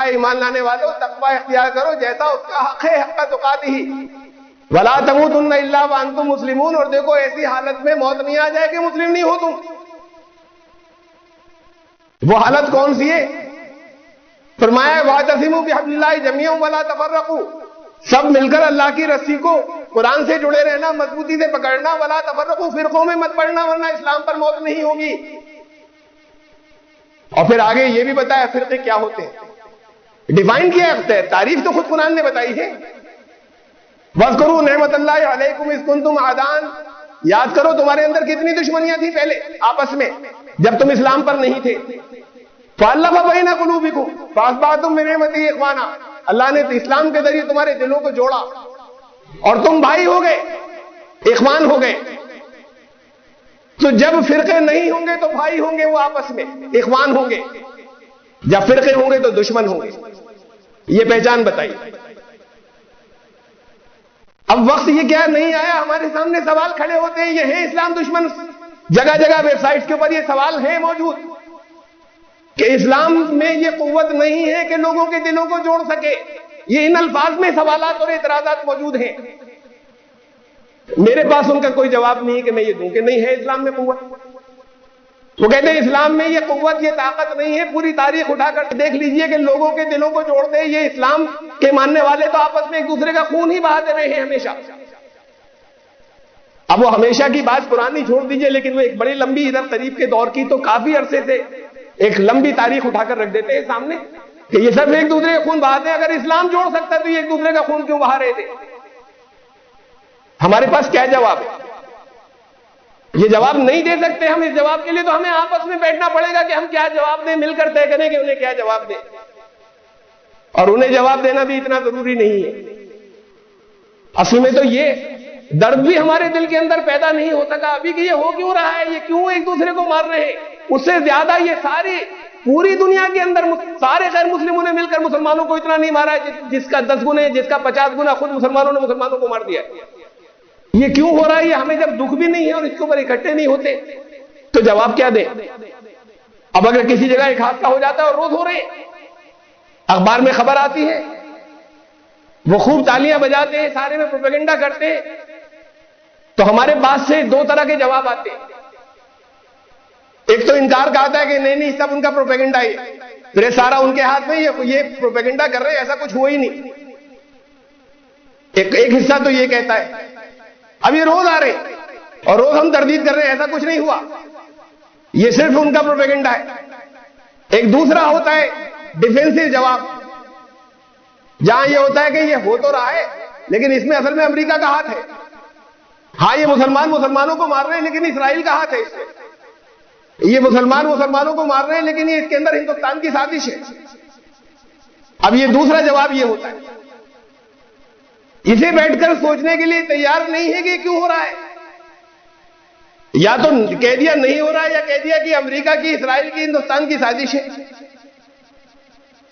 ایمان لانے والوں تقوی اختیار کرو جیسا اس کا حق ہے حق تقاتہ ولا تموتن الا وانتم مسلمون. اور دیکھو ایسی حالت میں موت نہیں آ جائے کہ مسلم نہیں ہو تم. وہ حالت کون سی ہے؟ فرمایا واعتصموا بحبل اللہ جميعا ولا تفرقوا. سب مل کر اللہ کی رسی کو قرآن سے جڑے رہنا, مضبوطی سے پکڑنا. ولا تفرقوا, فرقوں میں مت پڑنا ورنہ اسلام پر موت نہیں ہوگی. اور پھر آگے یہ بھی بتایا فرقے کیا ہوتے ہیں, ڈیفائن کیا ہے, تعریف تو خود قرآن نے بتائی ہے. وَاذْكُرُوا نِعْمَةَ اللَّهِ عَلَيْكُمْ إِذْ كُنْتُمْ أَعْدَاءً. یاد کرو تمہارے اندر کتنی دشمنیاں تھیں پہلے آپس میں جب تم اسلام پر نہیں تھے. فَأَلَّفَ بَيْنَ قُلُوبِكُمْ فَأَصْبَحْتُم بِنِعْمَتِهِ إِخْوَانًا. اللہ نے اسلام کے ذریعے تمہارے دلوں کو جوڑا اور تم بھائی ہو گئے, اخوان ہو گئے. تو جب فرقے نہیں ہوں گے تو بھائی ہوں گے وہ آپس میں, اخوان ہوں گے. جب فرقے ہوں گے تو دشمن ہوں گے. یہ پہچان بتائی. اب وقت یہ کیا نہیں آیا, ہمارے سامنے سوال کھڑے ہوتے ہیں. یہ ہے اسلام دشمن, جگہ جگہ ویب سائٹس کے اوپر یہ سوال ہے موجود کہ اسلام میں یہ قوت نہیں ہے کہ لوگوں کے دلوں کو جوڑ سکے. یہ ان الفاظ میں سوالات اور اعتراضات موجود ہیں. میرے پاس ان کا کوئی جواب نہیں ہے کہ میں یہ دوں کہ نہیں ہے اسلام میں قوت. وہ کہتے ہیں اسلام میں یہ قوت, یہ طاقت نہیں ہے. پوری تاریخ اٹھا کر دیکھ لیجئے کہ لوگوں کے دلوں کو جوڑتے ہیں. یہ اسلام کے ماننے والے تو آپس میں ایک دوسرے کا خون ہی بہاتے رہے ہیں ہمیشہ. اب وہ ہمیشہ کی بات پرانی چھوڑ دیجئے, لیکن وہ ایک بڑی لمبی ادھر قریب کے دور کی تو کافی عرصے سے ایک لمبی تاریخ اٹھا کر رکھ دیتے ہیں سامنے کہ یہ سب ایک دوسرے کا خون بہاتے ہیں. اگر اسلام جوڑ سکتا ہے تو یہ ایک دوسرے کا خون کیوں بہا رہے تھے؟ ہمارے پاس کیا جواب ہے؟ یہ جواب نہیں دے سکتے ہم. اس جواب کے لیے تو ہمیں آپس میں بیٹھنا پڑے گا کہ ہم کیا جواب دیں, مل کر طے کریں کہ انہیں کیا جواب دیں. اور انہیں جواب دینا بھی اتنا ضروری نہیں ہے. اصل میں تو یہ درد بھی ہمارے دل کے اندر پیدا نہیں ہو سکا ابھی کہ یہ ہو کیوں رہا ہے, یہ کیوں ایک دوسرے کو مار رہے ہیں. اس سے زیادہ یہ ساری پوری دنیا کے اندر سارے غیر مسلموں نے مل کر مسلمانوں کو اتنا نہیں مارا جس کا 10 گنے, جس کا 50 گنا خود مسلمانوں نے مسلمانوں کو مار دیا. یہ کیوں ہو رہا ہے؟ یہ ہمیں جب دکھ بھی نہیں ہے اور اس کے اوپر اکٹھے نہیں ہوتے تو جواب کیا دیں؟ اب اگر کسی جگہ ایک حادثہ ہو جاتا ہے اور روز ہو رہے ہیں, اخبار میں خبر آتی ہے, وہ خوب تالیاں بجاتے ہیں, سارے میں پروپیگنڈا کرتے ہیں, تو ہمارے پاس سے 2 طرح کے جواب آتے ہیں. ایک تو انکار کا آتا ہے کہ نہیں سب ان کا پروپیگنڈا ہے, پھر سارا ان کے ہاتھ میں, یہ پروپیگنڈا کر رہے ہیں, ایسا کچھ ہوا ہی نہیں. ایک حصہ تو یہ کہتا ہے اب یہ روز آ رہے اور روز ہم تردید کر رہے ہیں, ایسا کچھ نہیں ہوا, یہ صرف ان کا پروپیگنڈا ہے. ایک دوسرا ہوتا ہے ڈیفینسو جواب, جہاں یہ ہوتا ہے کہ یہ ہو تو رہا ہے لیکن اس میں اصل میں امریکہ کا ہاتھ ہے. ہاں یہ مسلمانوں کو مار رہے ہیں لیکن اسرائیل کا ہاتھ ہے اس میں. یہ مسلمانوں کو مار رہے ہیں لیکن یہ اس کے اندر ہندوستان کی سازش ہے. اب یہ دوسرا جواب یہ ہوتا ہے. اسے بیٹھ کر سوچنے کے لیے تیار نہیں ہے کہ یہ کیوں ہو رہا ہے. یا تو کہہ دیا نہیں ہو رہا ہے, یا کہہ دیا کہ امریکہ کی, اسرائیل کی, ہندوستان کی سازش ہے.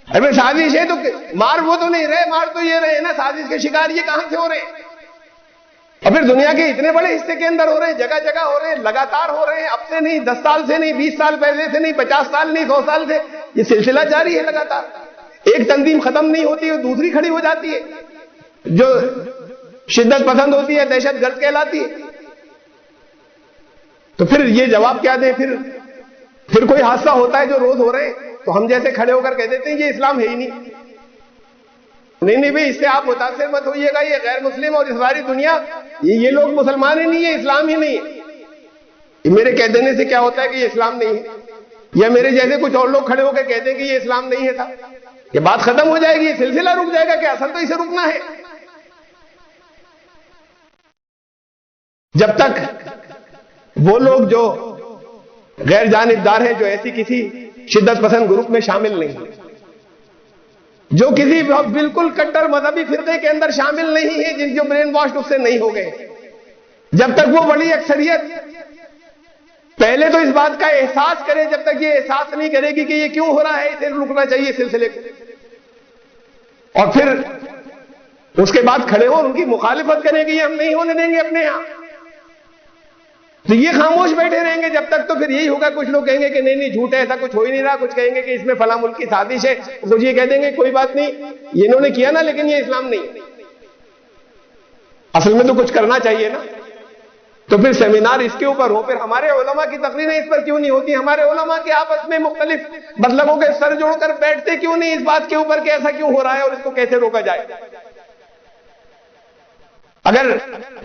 ارے سازش ہے تو مار وہ تو نہیں رہے, مار تو یہ رہے نا, سازش کے شکار یہ کہاں سے ہو رہے ہیں؟ اور پھر دنیا کے اتنے بڑے حصے کے اندر ہو رہے ہیں, جگہ جگہ ہو رہے ہیں, لگاتار ہو رہے ہیں, اب سے نہیں, 10 سال سے نہیں, 20 سال پہلے سے نہیں, 50 سال نہیں, 100 سال سے, یہ سلسلہ جاری ہے لگاتار. ایک تنظیم ختم نہیں ہوتی ہے, دوسری کھڑی ہو جاتی ہے جو شدت پسند ہوتی ہے, دہشت گرد کہلاتی ہے. تو پھر یہ جواب کیا دیں؟ پھر کوئی حادثہ ہوتا ہے جو روز ہو رہے ہیں تو ہم جیسے کھڑے ہو کر کہہ دیتے ہیں یہ اسلام ہے ہی نہیں. نہیں بھائی, اس سے آپ متاثر مت ہوئیے گا, یہ غیر مسلم اور اس ساری دنیا یہ لوگ مسلمان ہی نہیں ہے, اسلام ہی نہیں ہے. میرے کہہ دینے سے کیا ہوتا ہے کہ یہ اسلام نہیں ہے, یا میرے جیسے کچھ اور لوگ کھڑے ہو کے کہتے ہیں کہ یہ اسلام نہیں ہے صاحب, یہ بات ختم ہو جائے گی, یہ سلسلہ رک جائے گا کہ اصل تو اسے رکنا ہے. جب تک وہ لوگ جو غیر جانبدار ہیں, جو ایسی کسی شدت پسند گروپ میں شامل نہیں ہیں, جو کسی بالکل کٹر مذہبی فرقے کے اندر شامل نہیں ہے, جن جو برین واشڈ اس سے نہیں ہو گئے, جب تک وہ بڑی اکثریت پہلے تو اس بات کا احساس کرے, جب تک یہ احساس نہیں کرے گی کہ یہ کیوں ہو رہا ہے, اسے رکنا چاہیے سلسلے کو, اور پھر اس کے بعد کھڑے ہو ان کی مخالفت کریں کہ یہ ہم نہیں ہونے دیں گے اپنے یہاں. تو یہ خاموش بیٹھے رہیں گے جب تک تو پھر یہی ہوگا. کچھ لوگ کہیں گے کہ نہیں نہیں جھوٹ ہے, ایسا کچھ ہو ہی نہیں رہا, کچھ کہیں گے کہ اس میں فلاں ملک کی سازش ہے, کچھ یہ کہہ دیں گے کوئی بات نہیں یہ انہوں نے کیا نا لیکن یہ اسلام نہیں. اصل میں تو کچھ کرنا چاہیے نا. تو پھر سیمینار اس کے اوپر ہو, پھر ہمارے علماء کی تقریریں اس پر کیوں نہیں ہوتی, ہمارے علماء کے آپس میں مختلف مطلبوں کے سر جوڑ کر بیٹھتے کیوں نہیں اس بات کے اوپر کہ ایسا کیوں ہو رہا ہے اور اس کو کیسے روکا جائے. اگر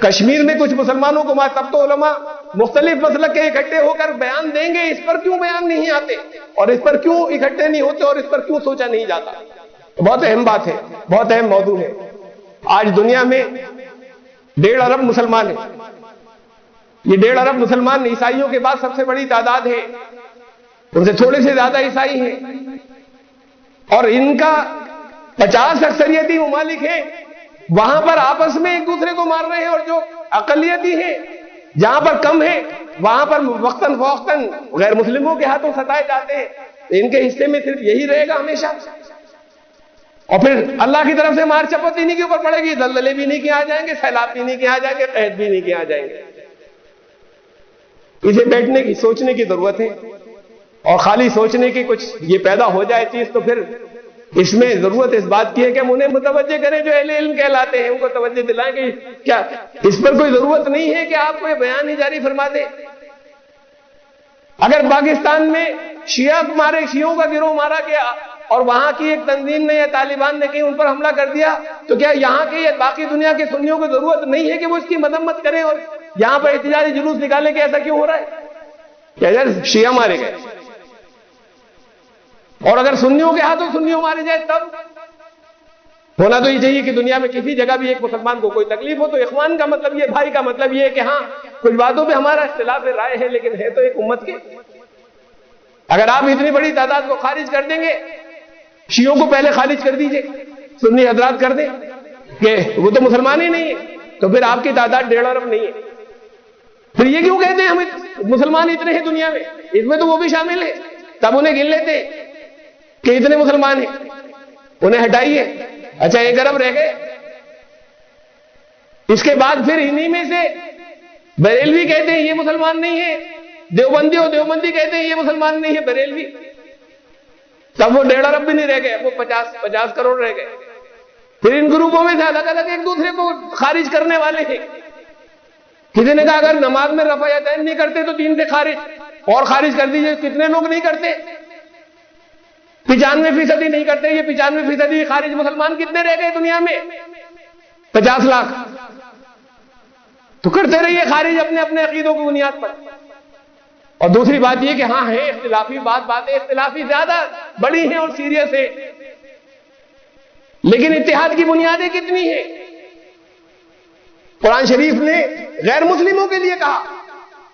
کشمیر میں کچھ مسلمانوں کو تب تو علماء مختلف مسلک کے اکٹھے ہو کر بیان دیں گے, اس پر کیوں بیان نہیں آتے اور اس پر کیوں اکٹھے نہیں ہوتے اور اس پر کیوں سوچا نہیں جاتا. بہت اہم بات ہے, بہت اہم موضوع ہے. آج دنیا میں 1.5 ارب مسلمان ہیں. یہ 1.5 ارب مسلمان عیسائیوں کے بعد سب سے بڑی تعداد ہے, ان سے تھوڑے سے زیادہ عیسائی ہیں, اور ان کا 50 اکثریتی ممالک ہیں, وہاں پر آپس میں ایک دوسرے کو مار رہے ہیں, اور جو اقلیتی ہیں جہاں پر کم ہے وہاں پر وقتاً فوقتاً غیر مسلموں کے ہاتھوں ستائے جاتے ہیں. ان کے حصے میں صرف یہی رہے گا ہمیشہ, اور پھر اللہ کی طرف سے مار چپت انہیں کے اوپر پڑے گی. زلزلے بھی نہیں کے آ جائیں گے, سیلاب بھی نہیں کے آ جائیں گے, قحط بھی نہیں کے آ جائیں گے. اسے بیٹھنے کی سوچنے کی ضرورت ہے, اور خالی سوچنے کی کچھ یہ پیدا ہو جائے چیز تو پھر اس میں ضرورت اس بات کی ہے کہ ہم انہیں متوجہ کریں جو اہل علم کہلاتے ہیں, ان کو توجہ دلائیں کہ کیا اس پر کوئی ضرورت نہیں ہے کہ آپ کو یہ بیان ہی جاری فرما دیں. اگر پاکستان میں شیعوں کا گروہ مارا گیا اور وہاں کی ایک تنظیم نے یا طالبان نے کہیں ان پر حملہ کر دیا, تو کیا یہاں کے یا باقی دنیا کے سنیوں کو ضرورت نہیں ہے کہ وہ اس کی مذمت کریں اور یہاں پر احتجاجی جلوس نکالیں کہ ایسا کیوں ہو رہا ہے؟ کہ اگر شیعہ مارے گئے اور اگر سنیوں کے ہاتھوں سنیوں مارے جائے تب ہونا تو یہ چاہیے کہ دنیا میں کسی جگہ بھی ایک مسلمان کو کوئی تکلیف ہو تو اخوان کا مطلب یہ, بھائی کا مطلب یہ ہے کہ ہاں کچھ باتوں پہ ہمارا اختلاف رائے ہے لیکن ہے تو ایک امت کے. اگر آپ اتنی بڑی تعداد کو خارج کر دیں گے, شیعوں کو پہلے خارج کر دیجئے, سنی حضرات کر دیں کہ وہ تو مسلمان ہی نہیں ہے, تو پھر آپ کی تعداد 1.5 ارب نہیں ہے. پھر یہ کیوں کہتے ہیں ہم مسلمان اتنے ہیں دنیا میں, اس میں تو وہ بھی شامل ہے, تب انہیں گن لیتے کہ اتنے مسلمان ہیں, انہیں ہٹائیے, اچھا 1 ارب رہ گئے. اس کے بعد پھر انہی میں سے بریلوی کہتے ہیں یہ مسلمان نہیں ہے, دیوبندی کہتے ہیں یہ مسلمان نہیں ہے بریلوی, تب وہ 1.5 ارب بھی نہیں رہ گئے, وہ 50 کروڑ رہ گئے. پھر ان گروپوں میں سے الگ الگ ایک دوسرے کو خارج کرنے والے ہیں. کسی نے کہا اگر نماز میں رفع یدین نہیں کرتے تو دین سے خارج, اور خارج کر دیجئے. کتنے لوگ نہیں کرتے؟ 95% نہیں کرتے. یہ 95% خارج مسلمان کتنے رہ گئے دنیا میں؟ 50 لاکھ. تو کرتے رہیے خارج اپنے اپنے عقیدوں کی بنیاد پر. اور دوسری بات یہ کہ ہاں ہے اختلافی باتیں اختلافی زیادہ بڑی ہیں اور سیریس ہے, لیکن اتحاد کی بنیادیں کتنی ہیں؟ قرآن شریف نے غیر مسلموں کے لیے کہا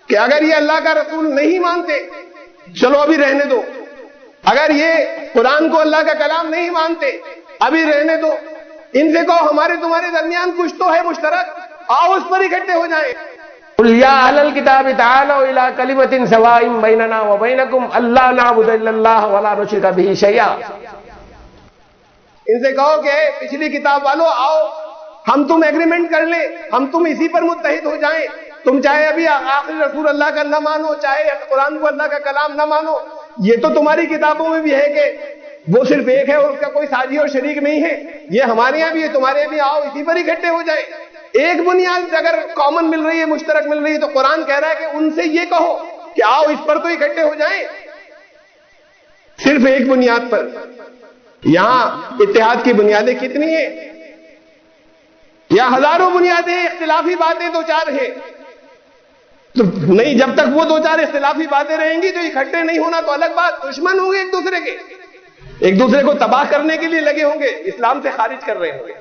کہ اگر یہ اللہ کا رسول نہیں مانتے چلو ابھی رہنے دو, اگر یہ قرآن کو اللہ کا کلام نہیں مانتے ابھی رہنے دو, ان سے کہو ہمارے تمہارے درمیان کچھ تو ہے مشترک, آؤ اس پر اکٹھے ہو جائیں. قل یا اہل الکتاب تعالوا الی کلمۃ سواء بیننا وبینکم الا نعبد الا اللہ ولا نشرک بہ شیئا. ان سے کہو کہ پچھلی کتاب والو آؤ ہم تم ایگریمنٹ کر لیں, ہم تم اسی پر متحد ہو جائیں. تم چاہے ابھی آخری رسول اللہ کا نہ مانو, چاہے قرآن کو اللہ کا کلام نہ مانو, یہ تو تمہاری کتابوں میں بھی ہے کہ وہ صرف ایک ہے اور اس کا کوئی ساجی اور شریک نہیں ہے. یہ ہمارے یہاں بھی ہے, تمہارے یہاں بھی, آؤ اسی پر اکٹھے ہو جائیں. ایک بنیاد اگر کامن مل رہی ہے, مشترک مل رہی ہے, تو قرآن کہہ رہا ہے کہ ان سے یہ کہو کہ آؤ اس پر تو اکٹھے ہو جائیں, صرف ایک بنیاد پر. یہاں اتحاد کی بنیادیں کتنی ہیں؟ یا ہزاروں بنیادیں اختلافی باتیں 2-4 ہیں. تو نہیں, جب تک وہ 2-4 اختلافی باتیں رہیں گی تو اکٹھے نہیں ہونا تو الگ بات. دشمن ہوں گے ایک دوسرے کے, ایک دوسرے کو تباہ کرنے کے لیے لگے ہوں گے, اسلام سے خارج کر رہے ہوں گے.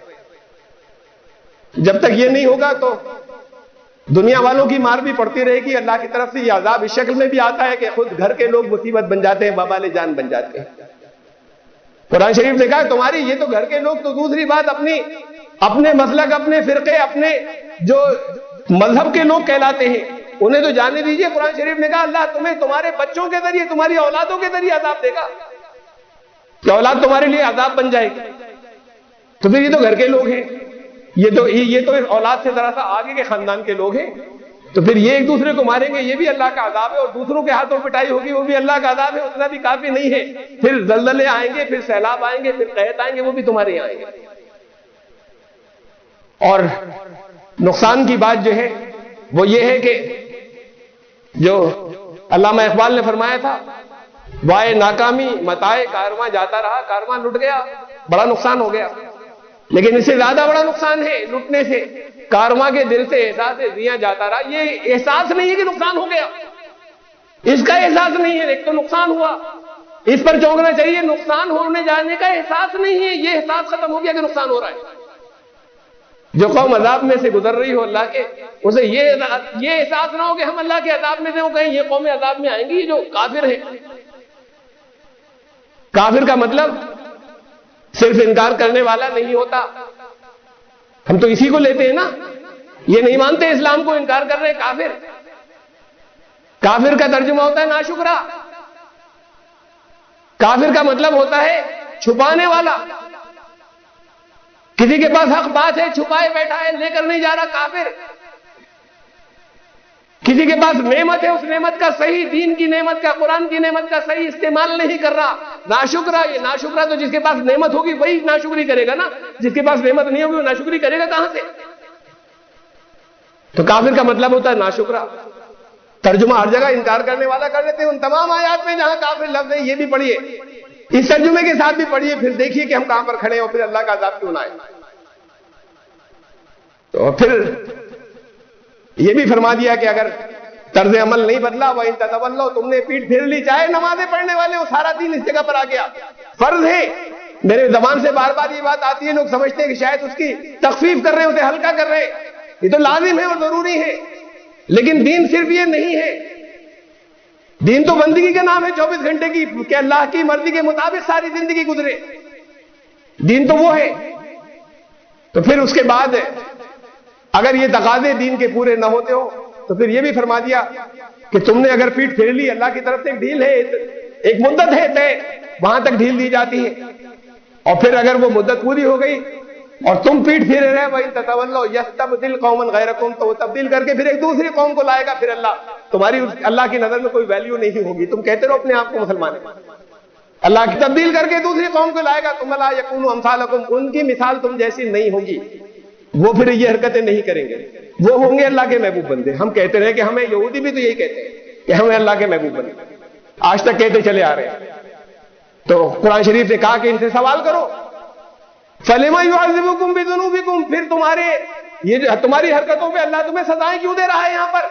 جب تک یہ نہیں ہوگا تو دنیا والوں کی مار بھی پڑتی رہے گی. اللہ کی طرف سے یہ عذاب اس شکل میں بھی آتا ہے کہ خود گھر کے لوگ مصیبت بن جاتے ہیں, وبال جان بن جاتے ہیں. قرآن شریف نے کہا تمہاری یہ تو گھر کے لوگ, تو دوسری بات اپنے مسلک, اپنے فرقے, اپنے جو مذہب کے لوگ کہلاتے ہیں انہیں تو جانے دیجئے. قرآن شریف نے کہا اللہ تمہیں تمہارے بچوں کے ذریعے, تمہاری اولادوں کے ذریعے عذاب دے گا, کہ اولاد تمہارے لیے عذاب بن جائے گی. تو پھر یہ تو گھر کے لوگ ہیں, یہ تو اولاد سے ذرا سا آگے کے خاندان کے لوگ ہیں. تو پھر یہ ایک دوسرے کو ماریں گے، یہ بھی اللہ کا عذاب ہے، اور دوسروں کے ہاتھوں پٹائی ہوگی وہ بھی اللہ کا عذاب ہے، اتنا بھی کافی نہیں ہے، پھر زلزلے آئیں گے، پھر سیلاب آئیں گے، پھر قحط آئیں گے، وہ بھی تمہارے یہاں آئیں گے۔ اور نقصان کی بات جو ہے وہ یہ ہے کہ جو علامہ اقبال نے فرمایا تھا، وائے ناکامی متائے کارواں جاتا رہا، کارواں لٹ گیا، بڑا نقصان ہو گیا۔ لیکن اس سے زیادہ بڑا نقصان ہے لٹنے سے، کارواں کے دل سے احساس زیاں جاتا رہا۔ یہ احساس نہیں ہے کہ نقصان ہو گیا، اس کا احساس نہیں ہے، ایک تو نقصان ہوا، اس پر چونکنا چاہیے، نقصان ہونے جانے کا احساس نہیں ہے، یہ احساس ختم ہو گیا کہ نقصان ہو رہا ہے۔ جو قوم عذاب میں سے گزر رہی ہو اللہ کے، اسے یہ احساس نہ ہو کہ ہم اللہ کے عذاب میں سے، وہ کہیں یہ قوم عذاب میں آئیں گی جو کافر ہیں۔ کافر کا مطلب صرف انکار کرنے والا نہیں ہوتا، ہم تو اسی کو لیتے ہیں نا، یہ نہیں مانتے اسلام کو، انکار کر رہے کافر۔ کافر کا ترجمہ ہوتا ہے ناشکرا، کافر کا مطلب ہوتا ہے چھپانے والا، کسی کے پاس حق بات ہے، چھپائے بیٹھا ہے، لے کر نہیں جا رہا، کافر۔ کسی کے پاس نعمت ہے، اس نعمت کا صحیح، دین کی نعمت کا، قرآن کی نعمت کا صحیح استعمال نہیں کر رہا، ناشکرا۔ یہ ناشکرا تو جس کے پاس نعمت ہوگی وہی ناشکری کرے گا نا، جس کے پاس نعمت نہیں ہوگی وہ ناشکری کرے گا کہاں سے؟ تو کافر کا مطلب ہوتا ہے ناشکرا۔ ترجمہ ہر جگہ انکار کرنے والا کر لیتے ہیں، ان تمام آیات میں جہاں کافر لفظ ہے یہ بھی پڑھیے، اس ترجمے کے ساتھ بھی پڑھیے، پھر دیکھیے کہ ہم کہاں پر کھڑے ہیں، اور پھر اللہ کا عذاب کیوں نہ آئے۔ تو پھر یہ بھی فرما دیا کہ اگر طرز عمل نہیں بدلا، وَإِن تَتَوَلَّوْا، تم نے پیٹ پھیر لی، چاہے نمازیں پڑھنے والے ہو، سارا دین اس جگہ پر آ گیا۔ فرض ہے، میرے زبان سے بار بار یہ بات آتی ہے، لوگ سمجھتے ہیں کہ شاید اس کی تخفیف کر رہے ہیں، اسے ہلکا کر رہے ہیں، یہ تو لازم ہے اور ضروری ہے، لیکن دین صرف یہ نہیں ہے۔ دین تو بندگی کا نام ہے 24 گھنٹے کی، کہ اللہ کی مرضی کے مطابق ساری زندگی گزرے، دین تو وہ ہے۔ تو پھر اس کے بعد اگر یہ تقاضے دین کے پورے نہ ہوتے ہو تو پھر یہ بھی فرما دیا کہ تم نے اگر پیٹ پھیر لی، اللہ کی طرف سے ایک ڈھیل ہے، ایک مدت ہے طے، وہاں تک ڈھیل دی جاتی ہے، اور پھر اگر وہ مدت پوری ہو گئی اور تم پیٹ پھیرے رہے، وَإِن تَتَوَلَّوْا يَسْتَبْدِلْ قَوْمًا غَيْرَكُمْ، تو وہ تبدیل کر کے پھر ایک دوسری قوم کو لائے گا، پھر تمہاری اللہ کی نظر میں کوئی ویلیو نہیں ہوگی، تم کہتے رہو اپنے آپ کو مسلمان ہیں، اللہ کی تبدیل کر کے دوسری قوم کو لائے گا، ثُمَّ لَا يَكُونُوا أَمْثَالَكُمْ، ان کی مثال تم جیسی نہیں ہوگی، وہ پھر یہ حرکتیں نہیں کریں گے، وہ ہوں گے اللہ کے محبوب بندے۔ ہم کہتے رہے کہ ہمیں، یہودی بھی تو یہی کہتے ہیں کہ ہمیں اللہ کے محبوب بندے، آج تک کہتے چلے آ رہے ہیں۔ تو قرآن شریف نے کہا کہ ان سے سوال کرو، فَلِمَ يُعَذِّبُكُم بِذُنُوبِكُم، پھر تمہاری حرکتوں پہ اللہ تمہیں سزائیں کیوں دے رہا ہے؟ یہاں پر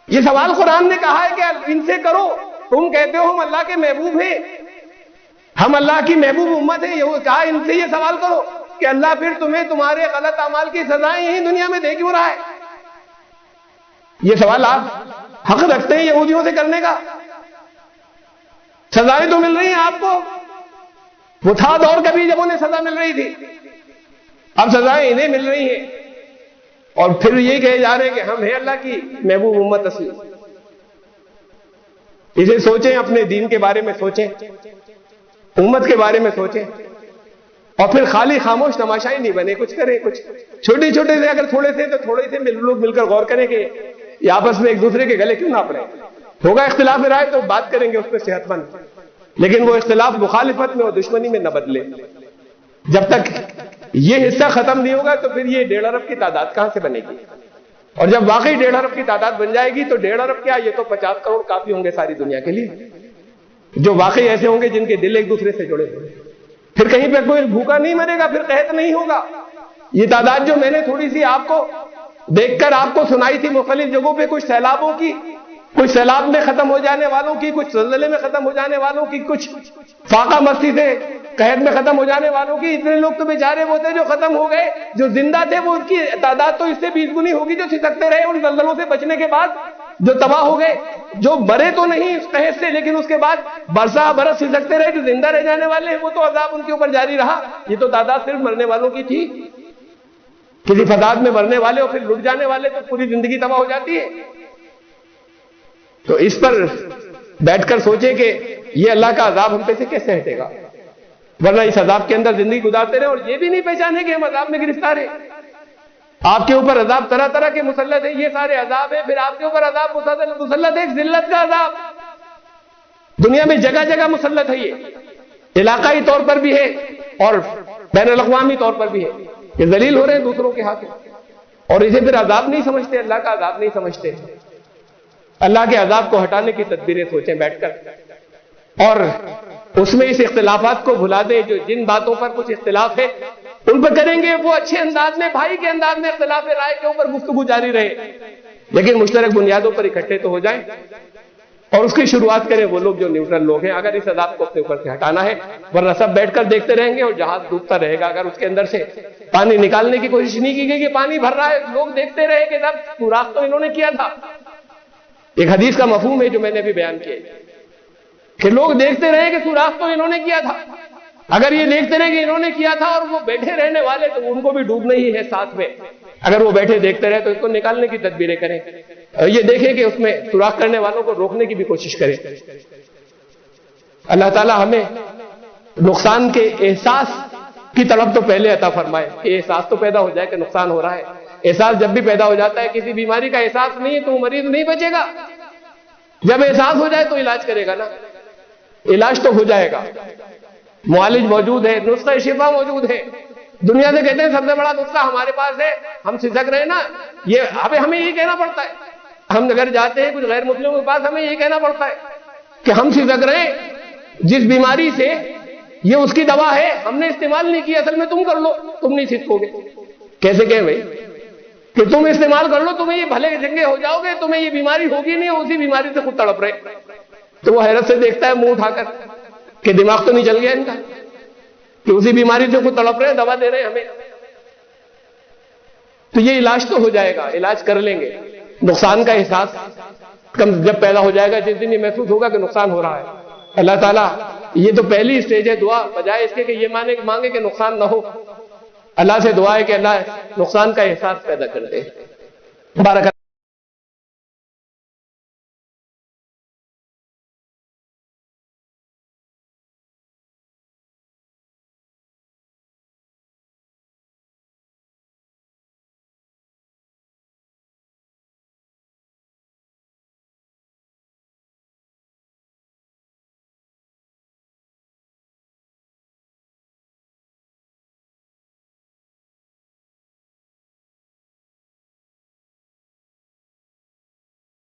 یہ سوال قرآن نے کہا ہے کہ ان سے کرو، تم کہتے ہو ہم اللہ کے محبوب ہیں، ہم اللہ کی محبوب امت ہیں، یہ کہا ان سے یہ سوال کرو کہ اللہ پھر تمہیں تمہارے غلط اعمال کی سزائیں یہیں دنیا میں دے کیوں رہا ہے؟ یہ سوال آپ حق رکھتے ہیں یہودیوں سے کرنے کا؟ سزائیں تو مل رہی ہیں آپ کو، وہ تھا دور کبھی جب انہیں سزا مل رہی تھی، اب سزائیں انہیں مل رہی ہیں، اور پھر یہ کہے جا رہے ہیں کہ ہم ہیں اللہ کی محبوب امت اصلی۔ اسے سوچیں، اپنے دین کے بارے میں سوچیں، امت کے بارے میں سوچیں، اور پھر خالی خاموش تماشائی نہیں بنے، کچھ کریں، کچھ چھوٹے چھوٹے سے، اگر تھوڑے سے تو تھوڑے سے لوگ مل کر غور کریں کہ یہ آپس میں ایک دوسرے کے گلے کیوں نہ پڑے۔ ہوگا اختلاف رائے تو بات کریں گے اس پہ صحت مند، لیکن وہ اختلاف مخالفت میں اور دشمنی میں نہ بدلے۔ جب تک یہ حصہ ختم نہیں ہوگا تو پھر یہ 1.5 ارب کی تعداد کہاں سے بنے گی؟ اور جب واقعی 1.5 ارب کی تعداد بن جائے گی تو 1.5 ارب کیا، یہ تو 50 کروڑ کافی ہوں گے ساری دنیا کے لیے، جو واقعی ایسے ہوں گے جن کے دل ایک دوسرے سے جڑے ہوئے۔ پھر کہیں پہ کوئی بھوکا نہیں مرے گا، پھر قحط نہیں ہوگا۔ یہ تعداد جو میں نے تھوڑی سی آپ کو دیکھ کر آپ کو سنائی تھی مختلف جگہوں پہ، کچھ سیلابوں کی، کچھ سیلاب میں ختم ہو جانے والوں کی، کچھ زلزلے میں ختم ہو جانے والوں کی، کچھ فاقہ مستی سے قحط میں ختم ہو جانے والوں کی، اتنے لوگ تو بیچارے وہ تھے جو ختم ہو گئے، جو زندہ تھے وہ ان کی تعداد تو اس سے 20 گنی ہوگی، جو سسکتے رہے ان زلزلوں سے بچنے کے بعد، جو تباہ ہو گئے، جو مرے تو نہیں اس قحط سے لیکن اس کے بعد برسا برس سسکتے رہے، جو زندہ رہ جانے والے ہیں وہ تو عذاب ان کے اوپر جاری رہا۔ یہ تو تعداد صرف مرنے والوں کی تھی، کسی فساد میں مرنے والے اور پھر لٹ جانے والے تو پوری زندگی تباہ ہو جاتی ہے۔ تو اس پر بیٹھ کر سوچیں کہ یہ اللہ کا عذاب ہم پہ سے کیسے ہٹے گا، ورنہ اس عذاب کے اندر زندگی گزارتے رہے اور یہ بھی نہیں پہچانے کہ ہم عذاب میں گرفتار ہیں۔ آپ کے اوپر عذاب طرح طرح کے مسلط ہے، یہ سارے عذاب ہیں، پھر آپ کے اوپر عذاب مسلط ہے ایک ذلت کا عذاب، دنیا میں جگہ جگہ مسلط ہے، یہ علاقائی طور پر بھی ہے اور بین الاقوامی طور پر بھی ہے، یہ ذلیل ہو رہے ہیں دوسروں کے ہاتھوں، اور اسے پھر عذاب نہیں سمجھتے، اللہ کا عذاب نہیں سمجھتے۔ اللہ کے عذاب کو ہٹانے کی تدبیریں سوچیں بیٹھ کر، اور اس میں اس اختلافات کو بھلا دیں، جو جن باتوں پر کچھ اختلاف ہے ان پر کریں گے وہ اچھے انداز میں، بھائی کے انداز میں، اختلاف رائے کے اوپر گفتگو جاری رہے، لیکن مشترک بنیادوں پر اکٹھے تو ہو جائیں اور اس کی شروعات کریں وہ لوگ جو نیوٹرل لوگ ہیں، اگر اس عذاب کو اپنے اوپر سے ہٹانا ہے، ورنہ سب بیٹھ کر دیکھتے رہیں گے اور جہاز ڈوبتا رہے گا۔ اگر اس کے اندر سے پانی نکالنے کی کوشش نہیں کی گئی کہ پانی بھر رہا ہے، لوگ دیکھتے رہے کہ سب سوراخ تو انہوں نے کیا تھا۔ ایک حدیث کا مفہوم ہے جو میں نے بھی بیان کیا کہ لوگ دیکھتے رہے کہ سوراخ تو انہوں نے کیا تھا، اگر یہ دیکھتے رہے کہ انہوں نے کیا تھا اور وہ بیٹھے رہنے والے تو ان کو بھی ڈوبنا ہی ہے ساتھ میں، اگر وہ بیٹھے دیکھتے رہے تو اس کو نکالنے کی تدبیریں کریں، یہ دیکھیں کہ اس میں سوراخ کرنے والوں کو روکنے کی بھی کوشش کریں۔ اللہ تعالی ہمیں نقصان کے احساس کی طرف تو پہلے عطا فرمائے کہ احساس تو پیدا ہو جائے کہ نقصان ہو رہا ہے۔ احساس جب بھی پیدا ہو جاتا ہے، کسی بیماری کا احساس نہیں ہے تو وہ مریض نہیں بچے گا، جب احساس ہو جائے تو علاج کرے گا نا، علاج تو ہو جائے گا، معالج موجود ہے، نسخہ شفا موجود ہے۔ دنیا سے کہتے ہیں سب سے بڑا نسخہ ہمارے پاس ہے، ہم سسک رہے نا، یہ ہمیں یہی کہنا پڑتا ہے، ہم اگر جاتے ہیں کچھ غیر مسلموں کے پاس ہمیں یہی کہنا پڑتا ہے کہ ہم سسک رہے ہیں، جس بیماری سے یہ اس کی دوا ہے ہم نے استعمال نہیں کی، اصل میں تم کر لو تم نہیں سسکو گے۔ کیسے کہیں بھائی کہ تم استعمال کر لو، تمہیں یہ بھلے چنگے ہو جاؤ گے، تمہیں یہ بیماری ہوگی نہیں، اسی بیماری سے خود تڑپ رہے۔ تو وہ حیرت سے دیکھتا ہے منہ اٹھا کر کہ دماغ تو نہیں چل گیا ان کا کہ اسی بیماری سے خود تڑپ رہے ہیں، دوا دے رہے ہیں ہمیں۔ تو یہ علاج تو ہو جائے گا، علاج کر لیں گے۔ نقصان کا احساس جب پیدا ہو جائے گا، جس دن یہ محسوس ہوگا کہ نقصان ہو رہا ہے، اللہ تعالیٰ یہ تو پہلی اسٹیج ہے دعا، بجائے اس کے کہ یہ مانگے کہ نقصان نہ ہو، اللہ سے دعا ہے کہ اللہ نقصان کا احساس پیدا کر دے۔ بارک